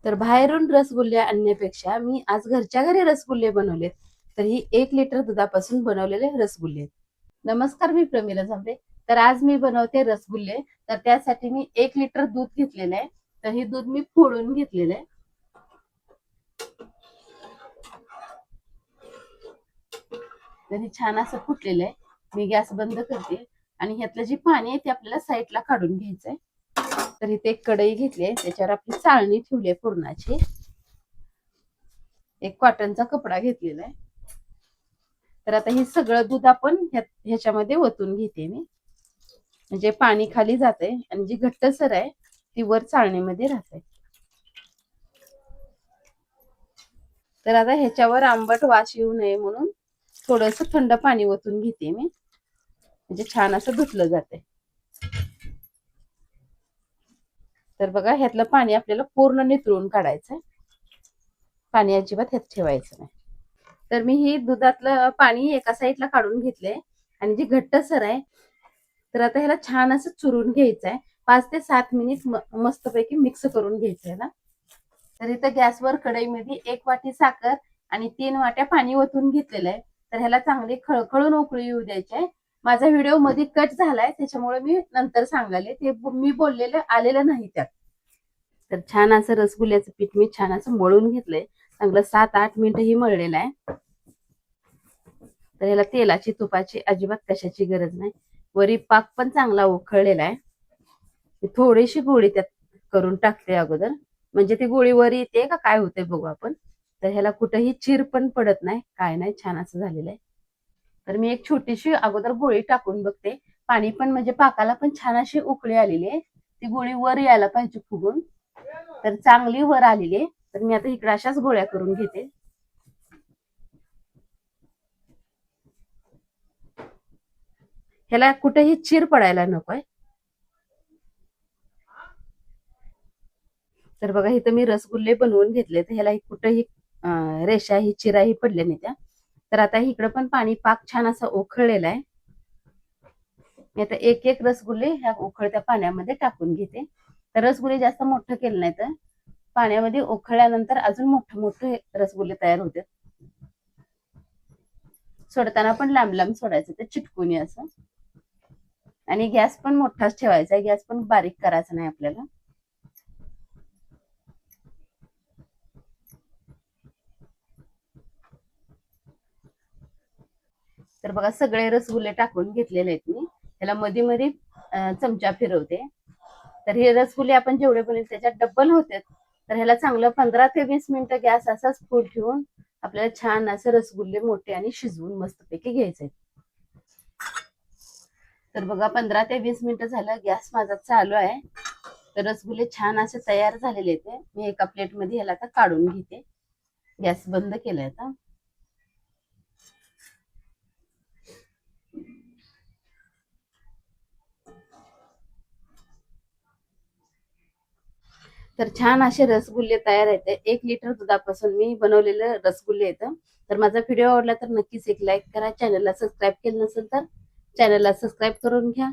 तर बाहेरून रसगुल्ले आणण्यापेक्षा मी आज घरच्या घरी रसगुल्ले बनवलेत. तर ही 1 लिटर दुधापासून बनवलेले रसगुल्ले आहेत. नमस्कार, मी प्रमिला झांबरे. तर आज मी बनवते रसगुल्ले. तर त्यासाठी मी 1 लिटर दूध घेतलेलं आहे. तर हे दूध मी फोडून घेतलेलं आहे. तर हे छान असं फुटलेलं आहे. मी गॅस बंद करते आणि ह्यातलं जे पाणी आहे ते आपल्याला साईडला काढून घ्यायचंय. तर इथे एक कढई घेतली आहे, त्याच्यावर आपली चाळणी ठेवली आहे पुरणाची. एक कॉटनचा कपडा घेतलेला आहे. तर आता हे सगळं दूध आपण ह्याच्यामध्ये ओतून घेते मी, म्हणजे पाणी खाली जाते आणि जी घट्टसर आहे ती वर चाळणीमध्ये राहते. तर आता ह्याच्यावर आंबट वास येऊ नये म्हणून थोडस थंड पाणी ओतून घेते मी, म्हणजे छान असं धुतलं जाते. तर बघा, ह्यातलं पाणी आपल्याला पूर्ण नितळून काढायचंय. पाणी अजिबात ह्यात ठेवायचं नाही. तर मी ही दुधातलं पाणी एका साईडला काढून घेतलंय आणि जी घट्टसर आहे तर आता ह्याला छान असं चुरून घ्यायचंय. 5 ते 7 मिनिट मस्तपैकी मिक्स करून घ्यायचंय ना. तर इथं गॅसवर कढईमध्ये 1 वाटी साखर आणि 3 वाट्या पाणी ओतून घेतलेलं आहे. तर ह्याला चांगली खळखळून उकळी येऊ द्यायची आहे. माझा व्हिडिओ मध्ये कट झालाय, त्याच्यामुळे मी नंतर सांगाले, ते मी बोललेलं आलेलं नाही त्यात. तर छान असं रसगुल्ल्याचं पीठ मी छान असं मळून घेतलंय. चांगलं 7-8 मिनिट ही मळलेलं आहे. तर ह्याला तेलाची तुपाची अजिबात कशाची गरज नाही. वरी पाक पण चांगला उकळलेला आहे. थोडीशी गोळी त्यात करून टाकते अगोदर, म्हणजे ती गोळी वर येते का काय होते बघू आपण. तर ह्याला कुठेही चीर पण पडत नाही, काय नाही, छान असं झालेलं आहे. तर मी एक छोटीशी अगोदर गोळी टाकून बघते. पाणी पण म्हणजे पाकाला पण छान अशी उकळी आलेली आहे. ती गोळी वर यायला पाहिजे फुगून. तर चांगली वर आलेली आहे. तर मी आता इकडे अशाच गोळ्या करून घेते. ह्याला कुठेही चीर पडायला नकोय. तर बघा, इथं मी रसगुल्ले बनवून घेतले. तर ह्याला कुठेही रेषा ही चिराही पडल्या नाही त्या. तर आता इकडं पण पाणी पाक छान असा उकळलेला आहे. मी आता एक एक रसगुल्ले ह्या उकळत्या पाण्यामध्ये टाकून घेते. तर रसगुल्ले जास्त मोठं केलं नाही तर पाण्यामध्ये उकळल्यानंतर अजून मोठे मोठे रसगुल्ले तयार होते. सोडताना पण लांब लांब सोडायचं, ते चिटकून असं. आणि गॅस पण मोठाच ठेवायचा आहे, गॅस पण बारीक करायचा नाही आपल्याला. तर बघा, सगळे रसगुल्ले टाकून घेतलेले आहेत मी. त्याला मध्ये मध्ये चमचा फिरवते. तर हे रसगुल्ले आपण जेवढे बनवले त्याच्यात डब्बल होते. तर ह्याला चांगलं 15 ते 20 मिनिटं गॅस असाच फुल ठेवून आपल्याला छान असं रसगुल्ले मोठे आणि शिजवून मस्तपैकी घ्यायचे. तर बघा, 15 ते 20 मिनिटं झालं, गॅस माझा चालू आहे. तर रसगुल्ले छान असे तयार झालेले आहेत. मी एका प्लेटमध्ये ह्याला आता काढून घेते. गॅस बंद केलाय आता. तर छान असे रसगुल्ले तयार आहेत. 1 लिटर दुधापासून मी बनवलेले रसगुल्ले आहेत. तर माझा व्हिडिओ आवडला तर नक्कीच एक लाईक करा. चॅनलला सबस्क्राईब केलं नसेल तर चॅनलला सबस्क्राईब करून घ्या.